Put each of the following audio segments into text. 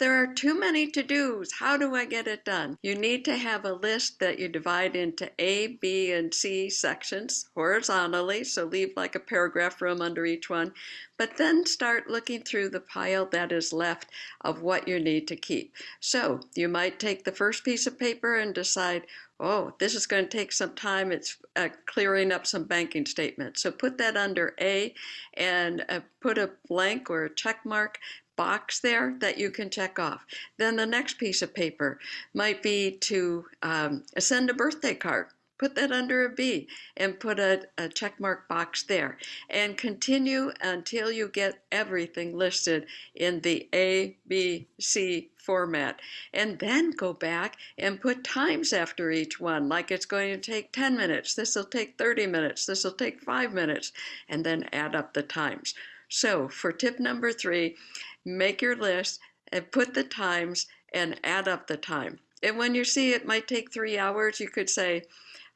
There are too many to-dos. How do I get it done? You need to have a list that you divide into A, B, and C sections horizontally, so leave like a paragraph room under each one, but then start looking through the pile that is left of what you need to keep. So you might take the first piece of paper and decide, oh, this is going to take some time. It's clearing up some banking statements. So put that under A and put a blank or a check mark box there that you can check off. Then the next piece of paper might be to send a birthday card. Put that under a B and put a check mark box there, and continue until you get everything listed in the A, B, C format. And then go back and put times after each one, like it's going to take 10 minutes, this will take 30 minutes, this will take 5 minutes, and then add up the times. So for tip number 3, make your list and put the times and add up the time. And when you see it might take 3 hours, you could say,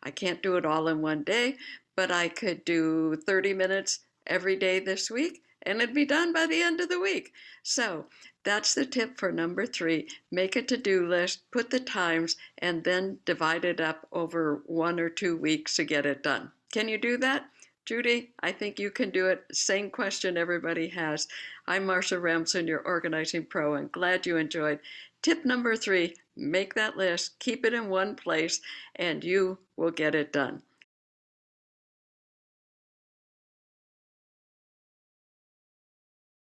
I can't do it all in one day, but I could do 30 minutes every day this week, and it'd be done by the end of the week. So that's the tip for number 3. Make a to-do list, put the times, and then divide it up over 1 or 2 weeks to get it done. Can you do that? Judy, I think you can do it. Same question everybody has. I'm Marsha Ramson, your organizing pro, and glad you enjoyed. Tip number 3, make that list, keep it in one place, and you will get it done.